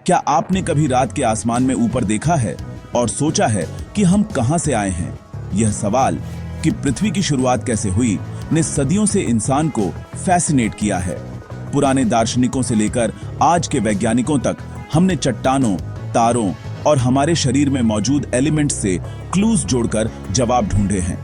क्या आपने कभी रात के आसमान में ऊपर देखा है और सोचा है कि हम कहां से आए हैं? यह सवाल कि पृथ्वी की शुरुआत कैसे हुई ने सदियों से इंसान को फैसिनेट किया है। पुराने दार्शनिकों से लेकर आज के वैज्ञानिकों तक हमने चट्टानों, तारों और हमारे शरीर में मौजूद एलिमेंट्स से क्लूज जोड़कर जवाब ढूंढे हैं।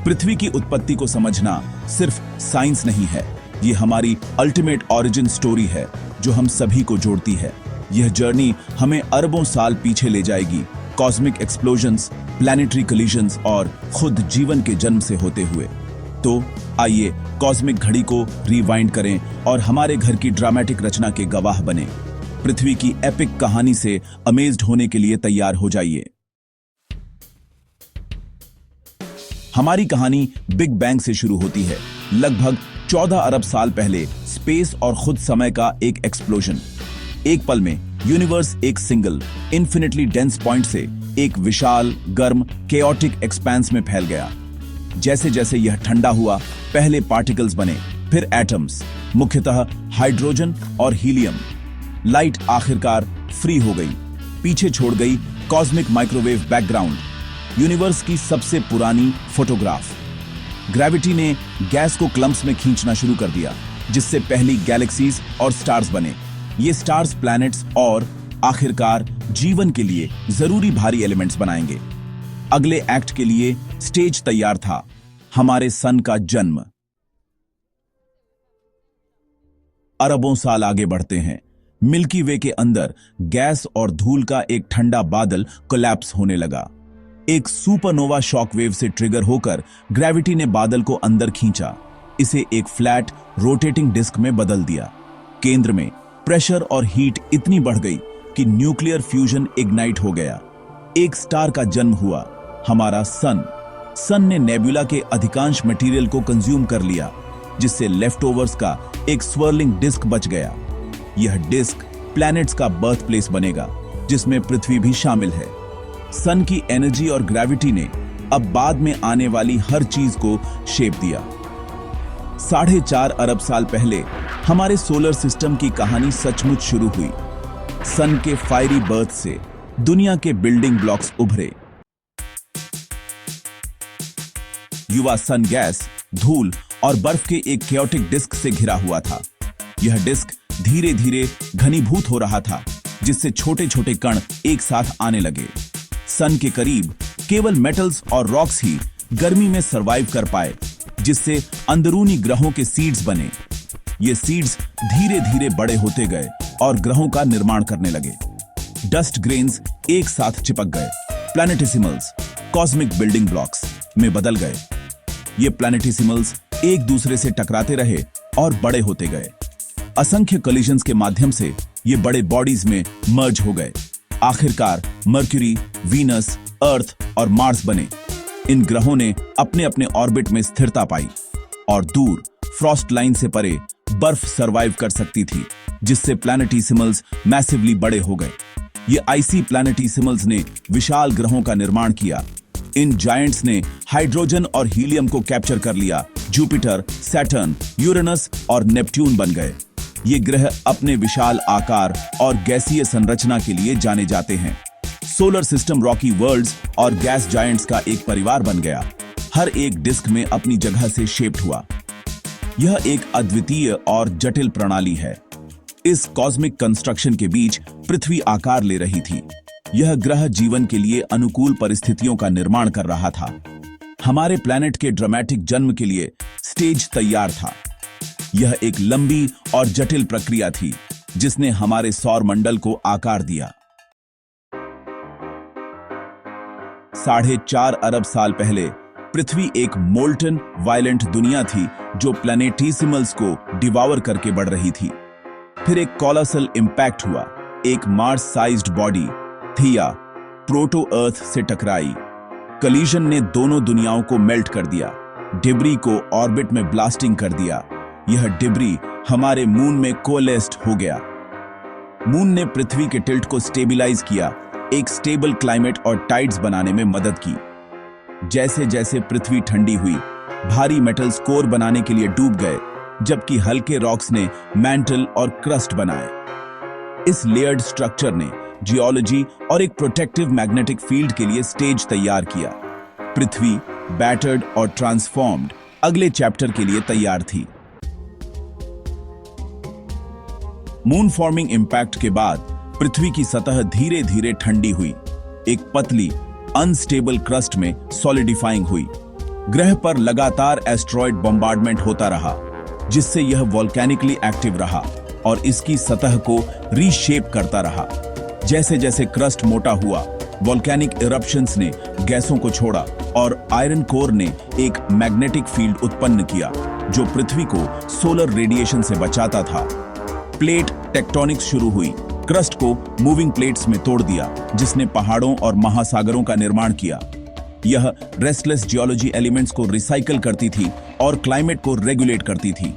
पृथ्वी की उत्पत्ति को समझना सिर्फ साइंस नहीं है, ये हमारी अल्टीमेट ऑरिजिन स्टोरी है जो हम सभी को जोड़ती है। यह जर्नी हमें अरबों साल पीछे ले जाएगी, कॉस्मिक एक्सप्लोजन्स, प्लैनेटरी कोलिजन्स और खुद जीवन के जन्म से होते हुए। तो आइए कॉस्मिक घड़ी को रिवाइंड करें और हमारे घर की ड्रामेटिक रचना के गवाह बने। पृथ्वी की एपिक कहानी से अमेज्ड होने के लिए तैयार हो जाइए। हमारी कहानी बिग बैंग से शुरू होती है। लगभग 14 अरब साल पहले स्पेस और खुद समय का एक एक्सप्लोजन। एक पल में यूनिवर्स एक सिंगल इन्फिनिटली डेंस पॉइंट से एक विशाल, गर्म, केओटिक एक्सपेंस में फैल गया। जैसे जैसे यह ठंडा हुआ, पहले पार्टिकल्स बने, फिर एटम्स, मुख्यतः हाइड्रोजन और हीलियम। लाइट आखिरकार फ्री हो गई, पीछे छोड़ गई कॉस्मिक माइक्रोवेव बैकग्राउंड, यूनिवर्स की सबसे पुरानी फोटोग्राफ। ग्रेविटी ने गैस को क्लम्प्स में खींचना शुरू कर दिया, जिससे पहली गैलेक्सीज और स्टार्स बने। ये स्टार्स प्लैनेट्स और आखिरकार जीवन के लिए जरूरी भारी एलिमेंट्स बनाएंगे। अगले एक्ट के लिए स्टेज तैयार था, हमारे सन का जन्म। अरबों साल आगे बढ़ते हैं। मिल्की वे के अंदर गैस और धूल का एक ठंडा बादल कोलैप्स होने लगा। एक सुपरनोवा शॉकवेव से ट्रिगर होकर ग्रेविटी ने बादल को अंदर खींचा, इसे एक फ्लैट रोटेटिंग डिस्क में बदल दिया। केंद्र में प्रेशर और हीट इतनी बढ़ गई कि न्यूक्लियर फ्यूजन इग्नाइट हो गया। एक स्टार का जन्म हुआ, हमारा सन। सन ने नेबुला के अधिकांश मटेरियल को कंज्यूम कर लिया, जिससे लेफ्टओवर्स का एक स्वर्लिंग डिस्क बच गया। यह डिस्क प्लैनेट्स का बर्थ प्लेस बनेगा, जिसमें पृथ्वी भी शामिल है। सन की एनर्जी और ग्रेविटी ने अब बाद में आने वाली हर चीज को शेप दिया। 4.5 अरब साल पहले हमारे सोलर सिस्टम की कहानी सचमुच शुरू हुई। सन के फायरी बर्थ से दुनिया के बिल्डिंग ब्लॉक्स उभरे। युवा सन गैस, धूल और बर्फ के एक केओटिक डिस्क से घिरा हुआ था। यह डिस्क धीरे धीरे घनीभूत हो रहा था, जिससे छोटे छोटे कण एक साथ आने लगे। सन के करीब केवल मेटल्स और रॉक्स ही गर्मी में सरवाइव कर पाए, जिससे अंदरूनी ग्रहों के सीड्स बने। ये सीड्स धीरे धीरे बड़े होते गए और ग्रहों का निर्माण करने लगे। डस्ट ग्रेन्स एक साथ चिपक गए, प्लैनेटिसिमल्स कॉस्मिक बिल्डिंग ब्लॉक्स में बदल गए। ये प्लैनेटिसिमल्स एक दूसरे से टकराते रहे और बड़े होते गए। असंख्य कोलिजन्स के माध्यम से ये बड़े बॉडीज में मर्ज हो गए। आखिरकार मर्क्यूरी, वीनस, अर्थ और मार्स बने। इन ग्रहों ने अपने अपने ऑर्बिट में स्थिरता पाई और दूर फ्रॉस्ट लाइन से परे बर्फ सरवाइव कर सकती थी, जिससे प्लैनेटिसिमल्स मैसिवली बड़े हो गए। ये आइसी प्लैनेटिसिमल्स ने विशाल ग्रहों का निर्माण किया। इन जायंट्स ने हाइड्रोजन और हीलियम को कैप्चर कर लिया। जुपिटर, सैटर्न, यूरेनस और नेपट्यून बन गए। ये ग्रह अपने विशाल आकार और गैसीय संरचना के लिए जाने जाते हैं। सोलर सिस्टम रॉकी वर्ल्ड्स और गैस जायंट्स का एक परिवार बन गया, हर एक डिस्क में अपनी जगह से शेप्ड हुआ। यह एक अद्वितीय और जटिल प्रणाली है। इस कॉस्मिक कंस्ट्रक्शन के बीच पृथ्वी आकार ले रही थी। यह ग्रह जीवन के लिए अनुकूल परिस्थितियों का निर्माण कर रहा था। हमारे प्लैनेट के ड्रामेटिक जन्म के लिए स्टेज तैयार था। यह एक लंबी और जटिल प्रक्रिया थी, जिसने हमारे सौर मंडल को आकार दिया। 4.5 अरब साल पहले पृथ्वी एक मोल्टन वायलेंट दुनिया थी, जो प्लैनेटिसिमल्स को डिवावर करके बढ़ रही थी। फिर एक कॉलोसल इंपैक्ट हुआ। एक मार्स साइज्ड बॉडी थिया प्रोटो अर्थ से टकराई। कलीजन ने दोनों दुनियाओं को मेल्ट कर दिया, डिब्री को ऑर्बिट में ब्लास्टिंग कर दिया। यह डिब्री हमारे मून में कोलेस्ड हो गया। मून ने पृथ्वी के टिल्ट को स्टेबिलाइज किया, एक स्टेबल क्लाइमेट और टाइड्स बनाने में मदद की। जैसे जैसे पृथ्वी ठंडी हुई, भारी मेटल्स कोर बनाने के लिए डूब गए, जबकि हल्के रॉक्स ने मैंटल और क्रस्ट बनाए। इस लेयर्ड स्ट्रक्चर ने जियोलॉजी और एक प्रोटेक्टिव मैग्नेटिक फील्ड के लिए स्टेज तैयार किया। पृथ्वी बैटर्ड और ट्रांसफॉर्म्ड अगले चैप्टर के लिए तैयार थी। मून फॉर्मिंग इंपैक्ट के बाद पृथ्वी की सतह धीरे धीरे ठंडी हुई, एक पतली अनस्टेबल क्रस्ट में सॉलिडिफाइंग हुई। ग्रह पर लगातार एस्ट्रॉयड बम्बार्डमेंट होता रहा, जिससे यह वॉल्केनिकली एक्टिव रहा और इसकी सतह को रीशेप करता रहा। जैसे जैसे क्रस्ट मोटा हुआ, वॉल्केनिक इरप्शंस ने गैसों को छोड़ा और आयरन कोर ने एक मैग्नेटिक फील्ड उत्पन्न किया जो पृथ्वी को सोलर रेडिएशन से बचाता था। प्लेट टेक्टोनिक्स शुरू हुई, क्रस्ट को मूविंग प्लेट्स में तोड़ दिया, जिसने पहाड़ों और महासागरों का निर्माण किया। यह रेस्टलेस जियोलॉजी एलिमेंट्स को रिसाइकल करती थी और क्लाइमेट को रेगुलेट करती थी।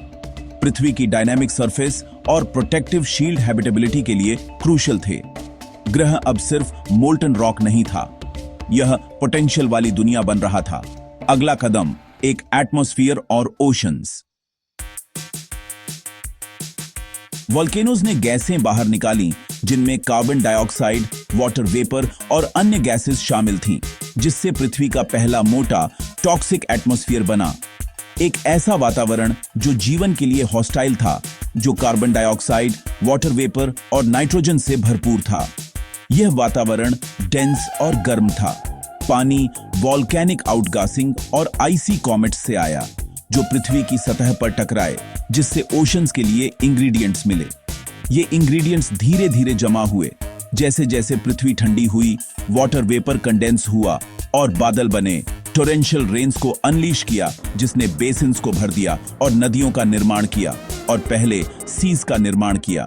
पृथ्वी की डायनामिक सरफेस और प्रोटेक्टिव शील्ड हैबिटेबिलिटी के लिए क्रूशियल थे। ग्रह अब सिर्फ मोल्टन रॉक नहीं था, यह पोटेंशियल वाली दुनिया बन रहा था। अगला कदम एक एटमॉस्फेयर और ओशंस। वॉल्केनोज ने गैसें बाहर निकाली जिनमें कार्बन डाइऑक्साइड, वाटर वेपर और अन्य गैसेस शामिल थीं, जिससे पृथ्वी का पहला मोटा टॉक्सिक एटमॉस्फेयर बना। एक ऐसा वातावरण जो जीवन के लिए हॉस्टाइल था, जो कार्बन डाइऑक्साइड, वाटर वेपर और नाइट्रोजन से भरपूर था। यह वातावरण डेंस और गर्म था। पानी वॉल्केनिक आउटगासिंग और आइसी कॉमेट्स से आया, जो पृथ्वी की सतह पर टकराए, जिससे ओशंस के लिए इंग्रेडिएंट्स मिले। ये इंग्रेडिएंट्स धीरे धीरे जमा हुए। जैसे जैसे पृथ्वी ठंडी हुई, वाटर वेपर कंडेंस हुआ और बादल बने। टोरेंशियल रेन्स को अनलीश किया, जिसने बेसिन्स को भर दिया और नदियों का निर्माण किया और पहले सीज का निर्माण किया।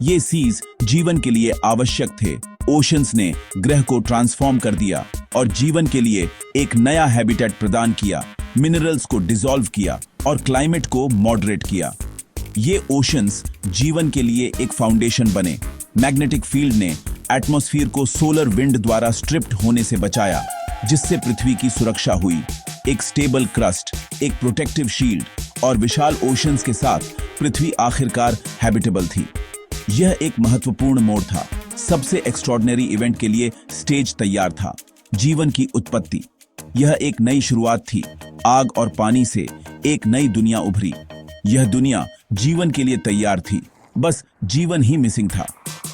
ये सीज जीवन के लिए आवश्यक थे। ओशंस ने ग्रह को ट्रांसफॉर्म कर दिया और जीवन के लिए एक नया हैबिटेट प्रदान किया, मिनरल्स को डिसॉल्व किया और क्लाइमेट को मॉडरेट किया। ये ओशंस जीवन के लिए एक फाउंडेशन बने। मैग्नेटिक फील्ड ने एटमॉस्फेयर को सोलर विंड द्वारा स्ट्रिप्ड होने से बचाया, जिससे पृथ्वी की सुरक्षा हुई। एक स्टेबल क्रस्ट, एक प्रोटेक्टिव शील्ड और विशाल ओशंस के साथ पृथ्वी आखिरकार हैबिटेबल थी। यह एक महत्वपूर्ण मोड़ था। सबसे एक्स्ट्रॉर्डिनरी इवेंट के लिए स्टेज तैयार था, जीवन की उत्पत्ति। यह एक नई शुरुआत थी। आग और पानी से एक नई दुनिया उभरी। यह दुनिया जीवन के लिए तैयार थी, बस जीवन ही मिसिंग था।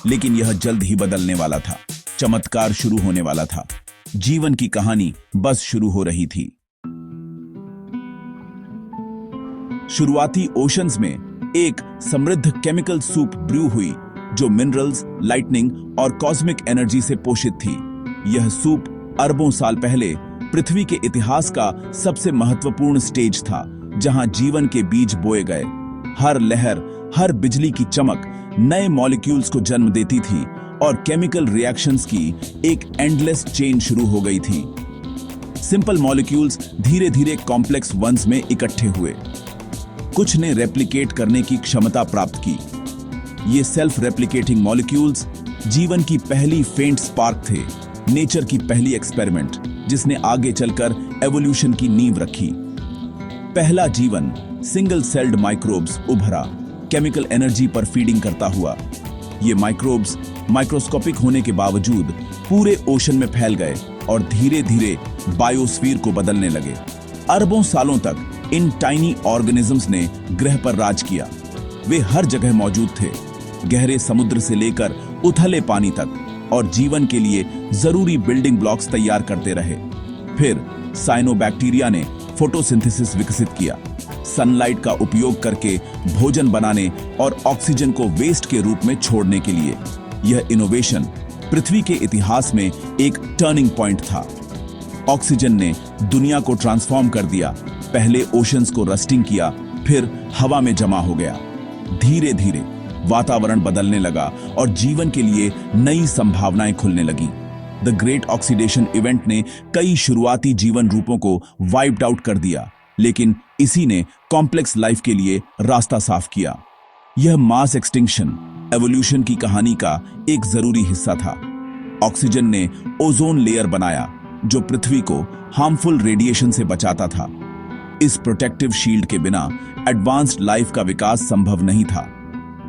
लेकिन यह जल्द ही बदलने वाला था। चमत्कार शुरू होने वाला था। जीवन की कहानी बस शुरू हो रही थी। शुरुआती ओशंस में एक समृद्ध केमिकल सूप ब्रू हुई, जो मिनरल्स, लाइटनिंग और कॉस्मिक एनर्जी से पोषित थी। यह सूप अरबों साल पहले पृथ्वी के इतिहास का सबसे महत्वपूर्ण स्टेज था, जहां जीवन के बीज बोए गए। हर लहर, हर बिजली की चमक नए मॉलिक्यूल्स को जन्म देती थी और केमिकल रिएक्शंस की एक एंडलेस चेन शुरू हो गई थी। सिंपल मॉलिक्यूल्स धीरे धीरे कॉम्प्लेक्स वंस में इकट्ठे हुए। कुछ ने रेप्लिकेट करने की क्षमता प्राप्त की। ये सेल्फ रेप्लिकेटिंग मॉलिक्यूल्स जीवन की पहली फेंट स्पार्क थे, नेचर की पहली एक्सपेरिमेंट, जिसने आगे चलकर एवोल्यूशन की नींव रखी। पहला जीवन सिंगल सेल्ड माइक्रोब्स उभरा, केमिकल एनर्जी पर फीडिंग करता हुआ। ये माइक्रोब्स माइक्रोस्कोपिक होने के बावजूद पूरे ओशन में फैल गए और धीरे धीरे बायोस्फीयर को बदलने लगे। अरबों सालों तक इन टाइनी ऑर्गेनिजम्स ने ग्रह पर राज किया। वे हर जगह मौजूद थे, गहरे समुद्र से लेकर उथले पानी तक, और जीवन के लिए जरूरी बिल्डिंग ब्लॉक्स तैयार करते रहे। फिर साइनोबैक्टीरिया ने फोटोसिंथेसिस विकसित किया, सनलाइट का उपयोग करके भोजन बनाने और ऑक्सीजन को वेस्ट के रूप में छोड़ने के लिए। यह इनोवेशन पृथ्वी के इतिहास में एक टर्निंग पॉइंट था। ऑक्सीजन ने दुनिया को ट्रांसफॉर्म कर दिया। पहले ओशंस को रस्टिंग किया, फिर हवा में जमा हो गया। धीरे धीरे वातावरण बदलने लगा और जीवन के लिए नई संभावनाएं खुलने लगी। द ग्रेट ऑक्सीडेशन इवेंट ने कई शुरुआती जीवन रूपों को वाइप्ड आउट कर दिया, लेकिन इसी ने कॉम्प्लेक्स लाइफ के लिए रास्ता साफ किया। यह मास एक्सटिंक्शन एवोल्यूशन की कहानी का एक जरूरी हिस्सा था। ऑक्सीजन ने ओजोन लेयर बनाया, जो पृथ्वी को हार्मफुल रेडिएशन से बचाता था। इस प्रोटेक्टिव शील्ड के बिना एडवांस्ड लाइफ का विकास संभव नहीं था।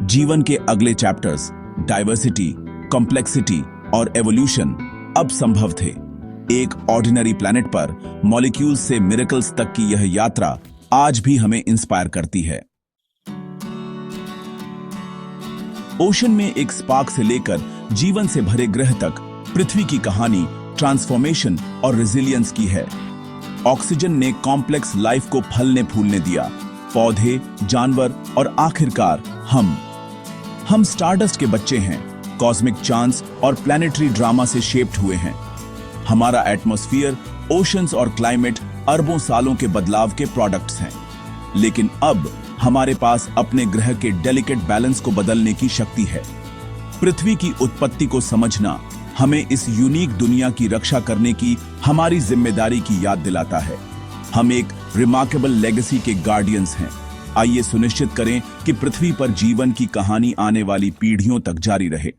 जीवन के अगले चैप्टर्स डाइवर्सिटी, कॉम्प्लेक्सिटी और एवोल्यूशन अब संभव थे। एक ऑर्डिनरी प्लैनेट पर मॉलिक्यूल्स से मिरेकल्स तक की यह यात्रा आज भी हमें इंस्पायर करती है। ओशन में एक स्पार्क से लेकर जीवन से भरे ग्रह तक पृथ्वी की कहानी ट्रांसफॉर्मेशन और रेजिलियंस की है। ऑक्सीजन ने कॉम्प्लेक्स लाइफ को फलने फूलने दिया, पौधे, जानवर और आखिरकार हम स्टारडस्ट के बच्चे हैं, कॉस्मिक चांस और प्लैनेटरी ड्रामा से शेप्ड हुए हैं। हमारा एटमॉस्फेयर, ओशंस और क्लाइमेट अरबों सालों के बदलाव के प्रोडक्ट्स हैं, लेकिन अब हमारे पास अपने ग्रह के डेलिकेट बैलेंस को बदलने की शक्ति है। पृथ्वी की उत्पत्ति को समझना हमें इस यूनिक दुनिया की रक्षा करने की हमारी जिम्मेदारी की याद दिलाता है। हम एक रिमार्केबल लेगेसी के गार्डियंस हैं। आइए सुनिश्चित करें कि पृथ्वी पर जीवन की कहानी आने वाली पीढ़ियों तक जारी रहे।